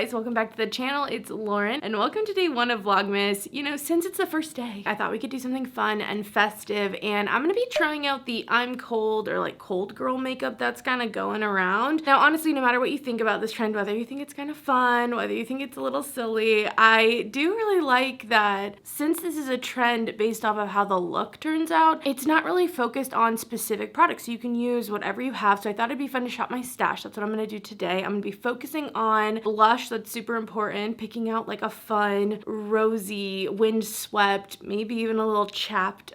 guys, welcome back to the channel. It's Lauren and welcome to day 1 of Vlogmas. You know, since it's the first day, I thought we could do something fun and festive, and I'm gonna be trying out the I'm cold or like cold girl makeup that's kind of going around. Now, honestly, no matter what you think about this trend, whether you think it's kind of fun, whether you think it's a little silly, I do really like that since this is a trend based off of how the look turns out, it's not really focused on specific products. So you can use whatever you have. So I thought it'd be fun to shop my stash. That's what I'm gonna do today. I'm gonna be focusing on blush. That's super important. Picking out like a fun, rosy, windswept, maybe even a little chapped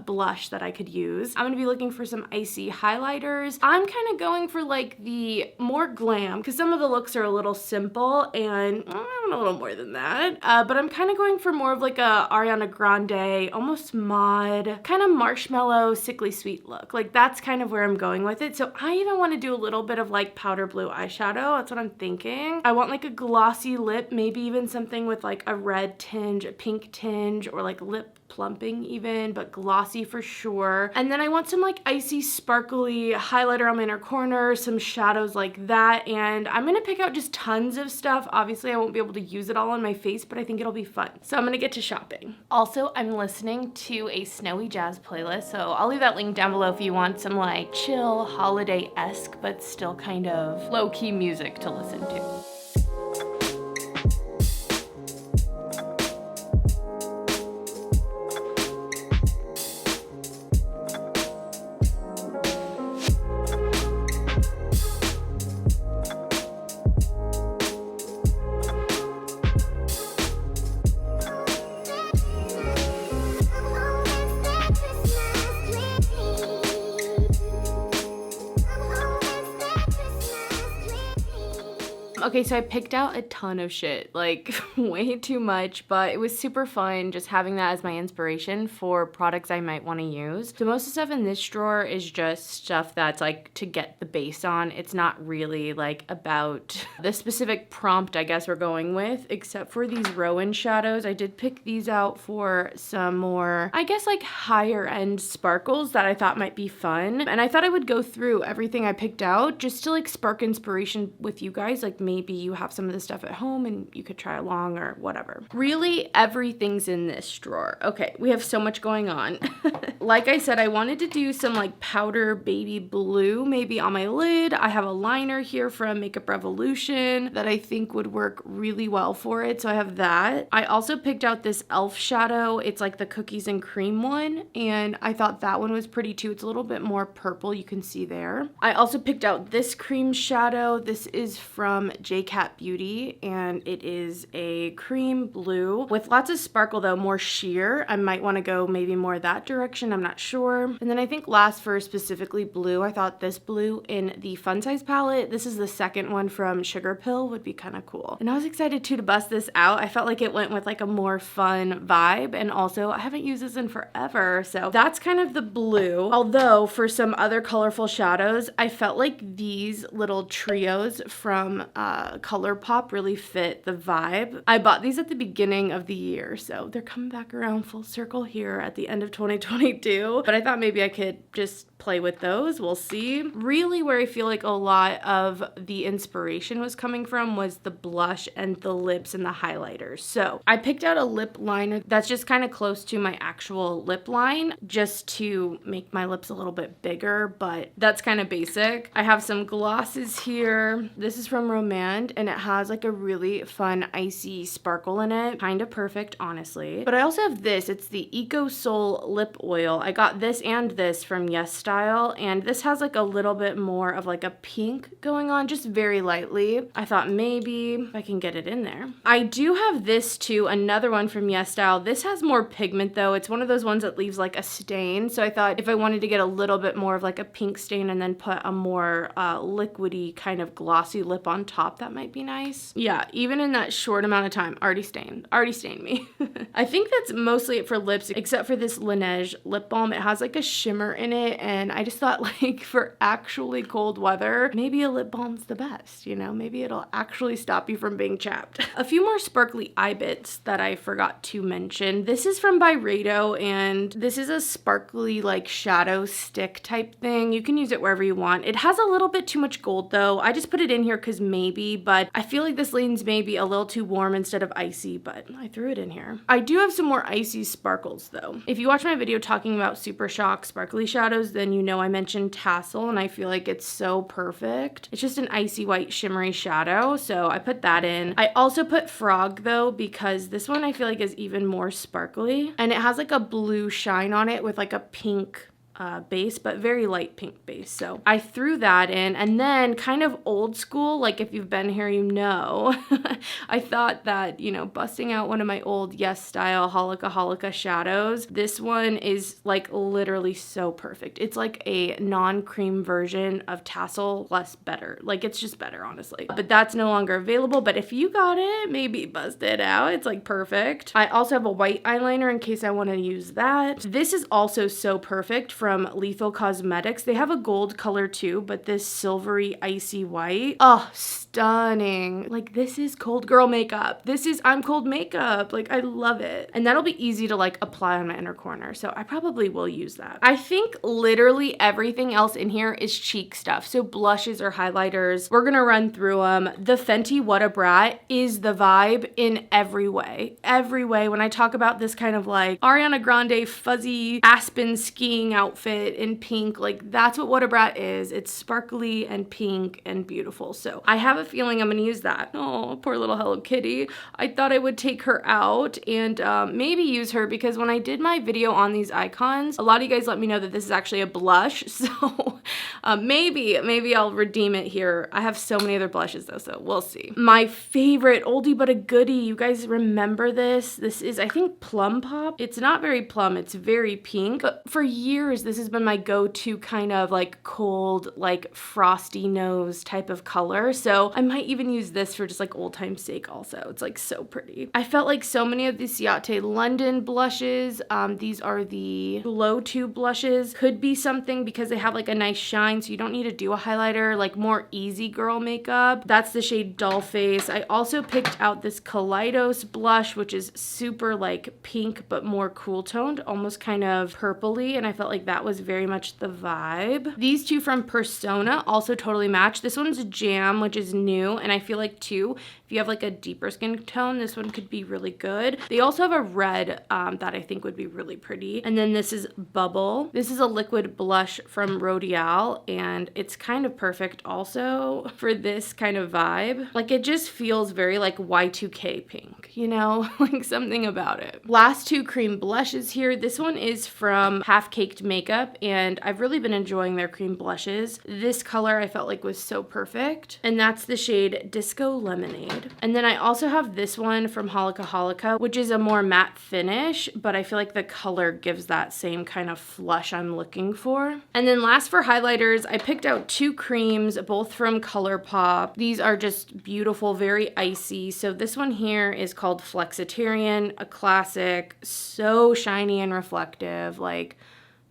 blush that I could use. I'm gonna be looking for some icy highlighters. I'm kind of going for like the more glam because some of the looks are a little simple and I want a little more than that. But I'm kind of going for more of like a Ariana Grande, almost mod, kind of marshmallow, sickly sweet look. Like that's kind of where I'm going with it. So I even want to do a little bit of like powder blue eyeshadow. That's what I'm thinking. I want like a glossy lip, maybe even something with like a red tinge, a pink tinge, or like lip plumping even, but glossy for sure. And then I want some like icy sparkly highlighter on my inner corner, some shadows like that. And I'm gonna pick out just tons of stuff. Obviously I won't be able to use it all on my face, but I think it'll be fun. So I'm gonna get to shopping. Also, I'm listening to a snowy jazz playlist, so I'll leave that link down below if you want some like chill holiday-esque but still kind of low-key music to listen to. Okay, so I picked out a ton of shit, like way too much, but it was super fun just having that as my inspiration for products I might want to use. So most of the stuff in this drawer is just stuff that's like to get the base on. It's not really like about the specific prompt I guess we're going with, except for these Rowan shadows. I did pick these out for some more, I guess like higher end sparkles that I thought might be fun. And I thought I would go through everything I picked out just to like spark inspiration with you guys, like maybe you have some of this stuff at home and you could try along or whatever. Really, everything's in this drawer. Okay, we have so much going on. Like I said, I wanted to do some like powder baby blue maybe on my lid. I have a liner here from Makeup Revolution that I think would work really well for it, so I have that. I also picked out this e.l.f. shadow. It's like the cookies and cream one, and I thought that one was pretty too. It's a little bit more purple, you can see there. I also picked out this cream shadow. This is from J.Cat Beauty, and it is a cream blue with lots of sparkle though, more sheer. I might want to go maybe more that direction, I'm not sure. And then I think last for specifically blue, I thought this blue in the Fun Size palette, this is the second one from Sugar Pill, would be kind of cool. And I was excited too to bust this out. I felt like it went with like a more fun vibe, and also I haven't used this in forever, so that's kind of the blue. Although for some other colorful shadows, I felt like these little trios from ColourPop really fit the vibe. I bought these at the beginning of the year, so they're coming back around full circle here at the end of 2022, but I thought maybe I could just play with those. We'll see. Really where I feel like a lot of the inspiration was coming from was the blush and the lips and the highlighters. So I picked out a lip liner that's just kind of close to my actual lip line just to make my lips a little bit bigger, but that's kind of basic. I have some glosses here. This is from Romand, and it has like a really fun icy sparkle in it. Kind of perfect, honestly. But I also have this. It's the Eco Soul Lip Oil. I got this and this from Yes Style, and this has like a little bit more of like a pink going on, just very lightly. I thought maybe if I can get it in there. I do have this too, another one from Yes Style. This has more pigment though. It's one of those ones that leaves like a stain, so I thought if I wanted to get a little bit more of like a pink stain and then put a more liquidy kind of glossy lip on top, that might be nice. Yeah, even in that short amount of time, already stained me. I think that's mostly it for lips, except for this Laneige lip balm. It has like a shimmer in it, and I just thought like for actually cold weather, maybe a lip balm's the best, you know? Maybe it'll actually stop you from being chapped. A few more sparkly eye bits that I forgot to mention. This is from Byredo, and this is a sparkly like shadow stick type thing. You can use it wherever you want. It has a little bit too much gold though. I just put it in here because maybe maybe, but I feel like this leans maybe a little too warm instead of icy, but I threw it in here. I do have some more icy sparkles though. If you watch my video talking about Super Shock sparkly shadows, then you know I mentioned Tassel, and I feel like it's so perfect. It's just an icy white shimmery shadow, so I put that in. I also put Frog though, because this one I feel like is even more sparkly, and it has like a blue shine on it with like a pink base, but very light pink base. So I threw that in, and then kind of old school, like if you've been here, you know, I thought that, you know, busting out one of my old Yes Style Holika shadows, this one is like literally so perfect. It's like a non-cream version of Tassel, less better. Like it's just better, honestly. But that's no longer available, but if you got it, maybe bust it out. It's like perfect. I also have a white eyeliner in case I want to use that. This is also so perfect from Lethal Cosmetics. They have a gold color too, but this silvery icy white, oh, stunning. Like this is cold girl makeup. This is I'm cold makeup. Like I love it. And that'll be easy to like apply on my inner corner. So I probably will use that. I think literally everything else in here is cheek stuff. So blushes or highlighters, we're gonna run through them. The Fenty What a Brat is the vibe in every way. Every way. When I talk about this kind of like Ariana Grande fuzzy aspen skiing outfit in pink, like that's what a Brat is. It's sparkly and pink and beautiful. So I have a feeling I'm gonna use that. Oh, poor little Hello Kitty. I thought I would take her out and maybe use her, because when I did my video on these icons, a lot of you guys let me know that this is actually a blush. So maybe I'll redeem it here. I have so many other blushes though, so we'll see. My favorite oldie but a goodie. You guys remember this? This is, I think, Plum Pop. It's not very plum, it's very pink, but for years this has been my go-to kind of like cold, like frosty nose type of color. So I might even use this for just like old time's sake also. It's like so pretty. I felt like so many of the Ciate London blushes, these are the Glow Tube blushes, could be something because they have like a nice shine, so you don't need to do a highlighter, like more easy girl makeup. That's the shade Doll Face. I also picked out this Kaleidos blush, which is super like pink but more cool toned, almost kind of purpley, and I felt like that was very much the vibe. These two from Persona also totally match. This one's Jam, which is new, and I feel like too, if you have like a deeper skin tone, this one could be really good. They also have a red that I think would be really pretty. And then this is Bubble. This is a liquid blush from Rodial, and it's kind of perfect also for this kind of vibe. Like it just feels very like Y2K pink, you know, like something about it. Last two cream blushes here. This one is from Half Caked Makeup, and I've really been enjoying their cream blushes. This color I felt like was so perfect, and that's the shade Disco Lemonade. And then I also have this one from Holika, which is a more matte finish, but I feel like the color gives that same kind of flush I'm looking for. And then last for highlighters, I picked out two creams, both from ColourPop. These are just beautiful, very icy. So this one here is called Flexitarian, a classic, so shiny and reflective, like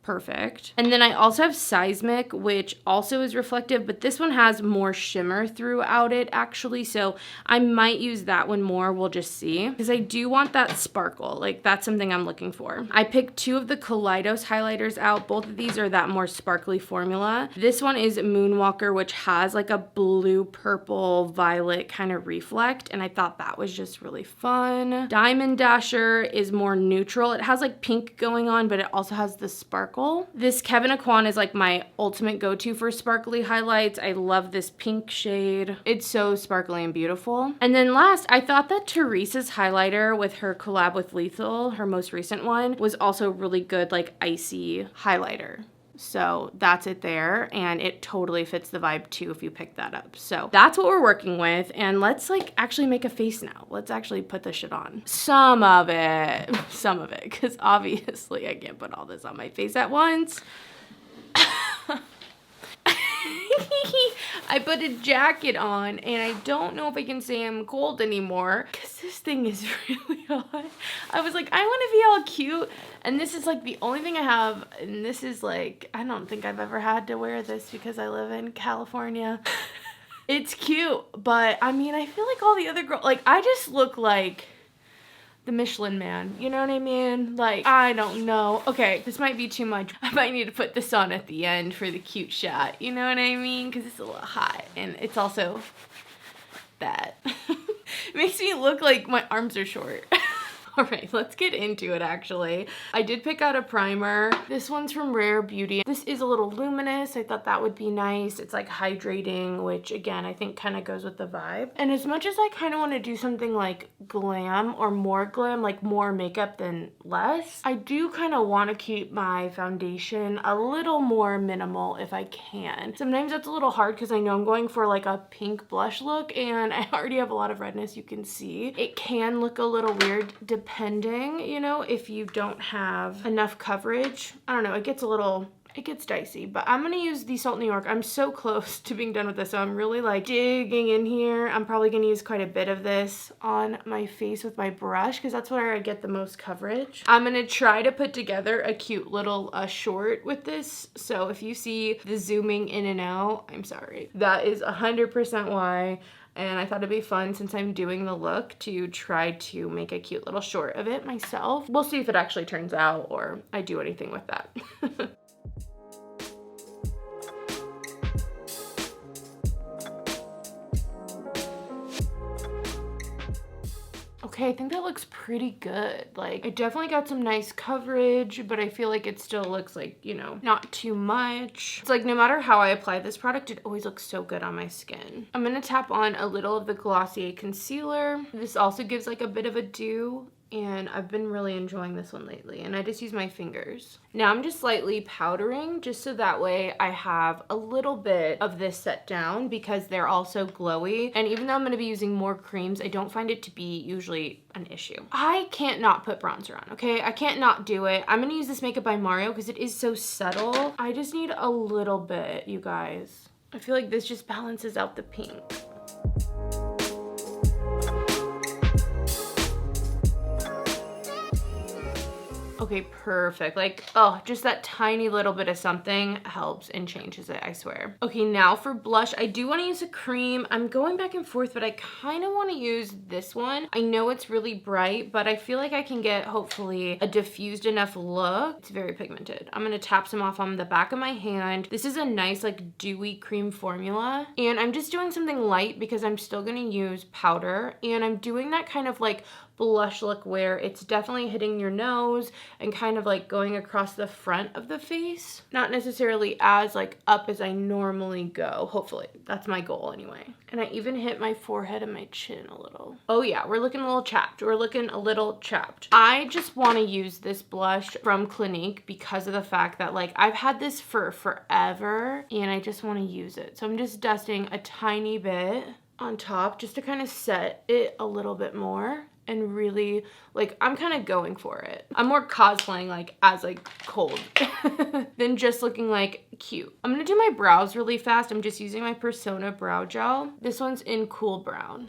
perfect. And then I also have Seismic, which also is reflective, but this one has more shimmer throughout it actually, so I might use that one more. We'll just see, because I do want that sparkle. Like that's something I'm looking for. I picked two of the Kaleidos highlighters out. Both of these are that more sparkly formula. This one is Moonwalker, which has like a blue, purple, violet kind of reflect, and I thought that was just really fun. Diamond Dasher is more neutral. It has like pink going on, but it also has the sparkle. This Kevyn Aucoin is like my ultimate go-to for sparkly highlights. I love this pink shade. It's so sparkly and beautiful. And then last, I thought that Teresa's highlighter with her collab with Lethal, her most recent one, was also really good, like icy highlighter. So that's it there, and it totally fits the vibe too if you pick that up. So that's what we're working with, and let's like actually make a face now. Let's actually put this shit on. Some of it, because obviously I can't put all this on my face at once. I put a jacket on, and I don't know if I can say I'm cold anymore because this thing is really hot. I was like, I want to be all cute, and this is like the only thing I have, and this is like, I don't think I've ever had to wear this because I live in California. It's cute, but I mean, I feel like all the other girls, like I just look like the Michelin Man, you know what I mean? Like, I don't know. Okay, this might be too much. I might need to put this on at the end for the cute shot, you know what I mean? Because it's a little hot, and it's also that. It makes me look like my arms are short. All right, let's get into it actually. I did pick out a primer. This one's from Rare Beauty. This is a little luminous. I thought that would be nice. It's like hydrating, which again, I think kind of goes with the vibe. And as much as I kind of want to do something like glam or more glam, like more makeup than less, I do kind of want to keep my foundation a little more minimal if I can. Sometimes that's a little hard because I know I'm going for like a pink blush look and I already have a lot of redness, you can see. It can look a little weird depending, you know, if you don't have enough coverage. I don't know, it gets dicey, but I'm gonna use the Salt New York. I'm so close to being done with this, so I'm really like digging in here. I'm probably gonna use quite a bit of this on my face with my brush because that's where I get the most coverage. I'm gonna try to put together a cute little short with this, so if you see the zooming in and out, I'm sorry. That is 100% why. And I thought it'd be fun since I'm doing the look to try to make a cute little short of it myself. We'll see if it actually turns out or I do anything with that. Okay, I think that looks pretty good. Like, I definitely got some nice coverage, but I feel like it still looks like, you know, not too much. It's like no matter how I apply this product, it always looks so good on my skin. I'm gonna tap on a little of the Glossier concealer. This also gives like a bit of a dew, and I've been really enjoying this one lately, and I just use my fingers. Now I'm just slightly powdering just so that way I have a little bit of this set down because they're also glowy, and even though I'm going to be using more creams, I don't find it to be usually an issue. I can't not put bronzer on, okay? I can't not do it. I'm going to use this Makeup by Mario because it is so subtle. I just need a little bit, you guys. I feel like this just balances out the pink. Okay, perfect. Like, oh, just that tiny little bit of something helps and changes it, I swear. Okay, now for blush, I do want to use a cream. I'm going back and forth, but I kind of want to use this one. I know it's really bright, but I feel like I can get, hopefully, a diffused enough look. It's very pigmented. I'm going to tap some off on the back of my hand. This is a nice, like, dewy cream formula. And I'm just doing something light because I'm still going to use powder. And I'm doing that kind of, like, blush look where it's definitely hitting your nose and kind of like going across the front of the face. Not necessarily as like up as I normally go. Hopefully. That's my goal anyway. And I even hit my forehead and my chin a little. Oh yeah, we're looking a little chapped. We're looking a little chapped. I just want to use this blush from Clinique because of the fact that like I've had this for forever and I just want to use it. So I'm just dusting a tiny bit on top just to kind of set it a little bit more. And really, like, I'm kind of going for it. I'm more cosplaying, like, as, like, cold than just looking, like, cute. I'm gonna do my brows really fast. I'm just using my Persona brow gel. This one's in Cool Brown.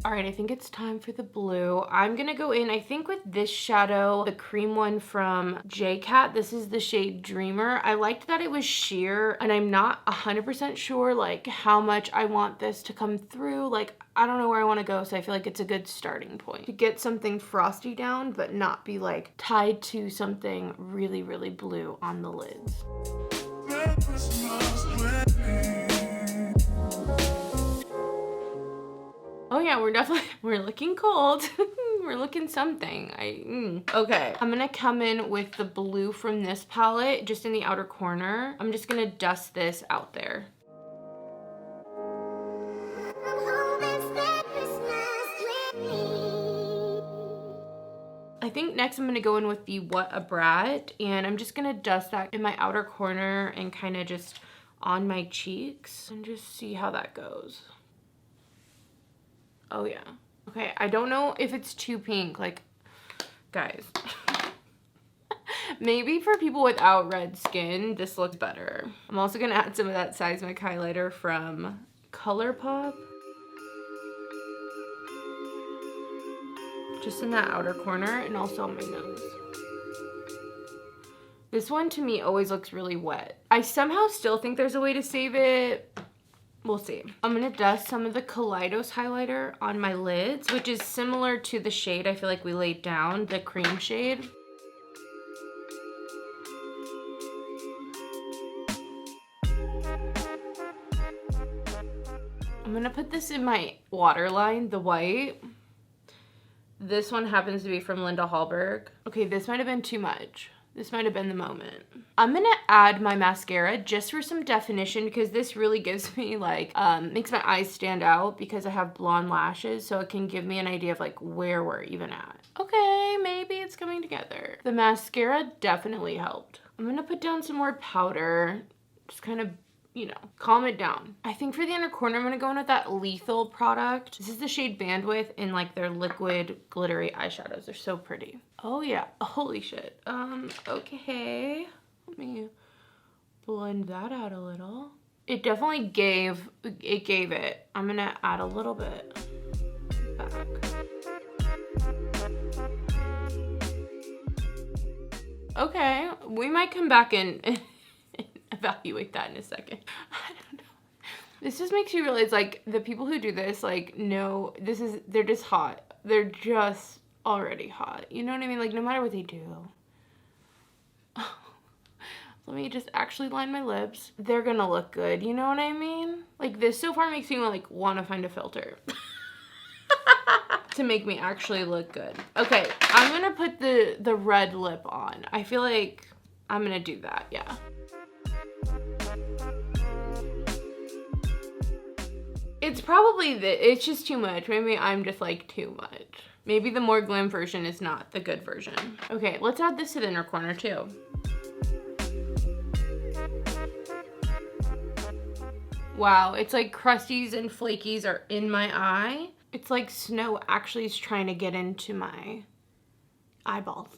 All right, I think it's time for the blue. I'm gonna go in, I think with this shadow, the cream one from JCat. This is the shade Dreamer. I liked that it was sheer, and I'm not 100% sure like how much I want this to come through. Like, I don't know where I wanna go, so I feel like it's a good starting point to get something frosty down, but not be like tied to something really, really blue on the lids. Oh yeah, we're looking cold. We're looking something. Okay, I'm gonna come in with the blue from this palette, just in the outer corner. I'm just gonna dust this out there. I think next I'm gonna go in with the What a Brat, and I'm just gonna dust that in my outer corner and kind of just on my cheeks and just see how that goes. Oh yeah. Okay, I don't know if it's too pink, like, guys. Maybe for people without red skin, this looks better. I'm also gonna add some of that Seismic highlighter from ColourPop. Just in that outer corner and also on my nose. This one to me always looks really wet. I somehow still think there's a way to save it. We'll see. I'm gonna dust some of the Kaleidos highlighter on my lids, which is similar to the shade I feel like we laid down, the cream shade. I'm gonna put this in my waterline, the white. This one happens to be from Linda Hallberg. Okay, this might have been too much. This might have been the moment. I'm gonna add my mascara just for some definition because this really gives me like, makes my eyes stand out because I have blonde lashes, so it can give me an idea of like where we're even at. Okay, maybe it's coming together. The mascara definitely helped. I'm gonna put down some more powder, just kind of, you know, calm it down. I think for the inner corner, I'm gonna go in with that Lethal product. This is the shade Bandwidth in like their liquid glittery eyeshadows. They're so pretty. Oh yeah, holy shit. Okay, let me blend that out a little. It definitely gave it. I'm gonna add a little bit back. Okay, we might come back and evaluate that in a second. I don't know. This just makes you realize like the people who do this, like, no, they're just hot. They're just already hot. You know what I mean? Like no matter what they do. Let me just actually line my lips. They're gonna look good. You know what I mean? Like this so far makes me like want to find a filter to make me actually look good. Okay, I'm gonna put the red lip on. I feel like I'm gonna do that. Yeah. It's probably it's just too much. Maybe I'm just like too much. Maybe the more glam version is not the good version. Okay, let's add this to the inner corner too. Wow, it's like crusties and flakies are in my eye. It's like snow actually is trying to get into my eyeballs.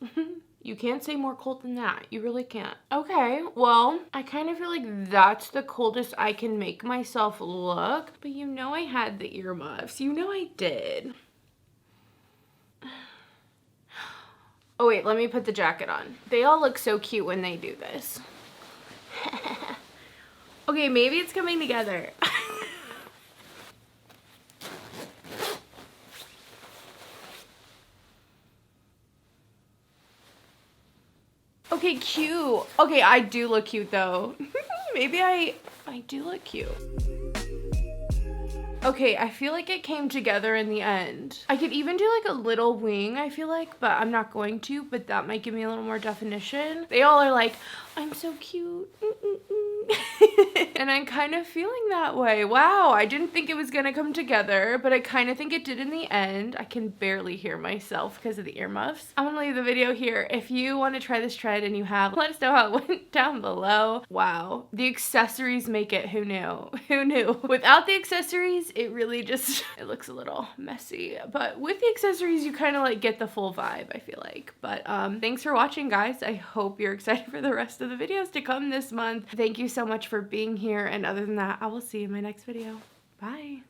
You can't say more cold than that. You really can't. Okay, well, I kind of feel like that's the coldest I can make myself look. But you know I had the earmuffs. You know I did. Oh wait, let me put the jacket on. They all look so cute when they do this. Okay, maybe it's coming together. Okay, cute. Okay, I do look cute though. Maybe I do look cute. Okay, I feel like it came together in the end. I could even do like a little wing, I feel like, but I'm not going to, but that might give me a little more definition. They all are like, I'm so cute. And I'm kind of feeling that way. Wow, I didn't think it was gonna come together, but I kind of think it did in the end. I can barely hear myself because of the earmuffs. I'm gonna leave the video here. If you want to try this trend and you have, let us know how it went down below. Wow, the accessories make it. Who knew? Who knew? Without the accessories, it really just, it looks a little messy. But with the accessories, you kind of like get the full vibe, I feel like. But thanks for watching, guys. I hope you're excited for the rest of the videos to come this month. Thank you so much for being here. And other than that, I will see you in my next video. Bye.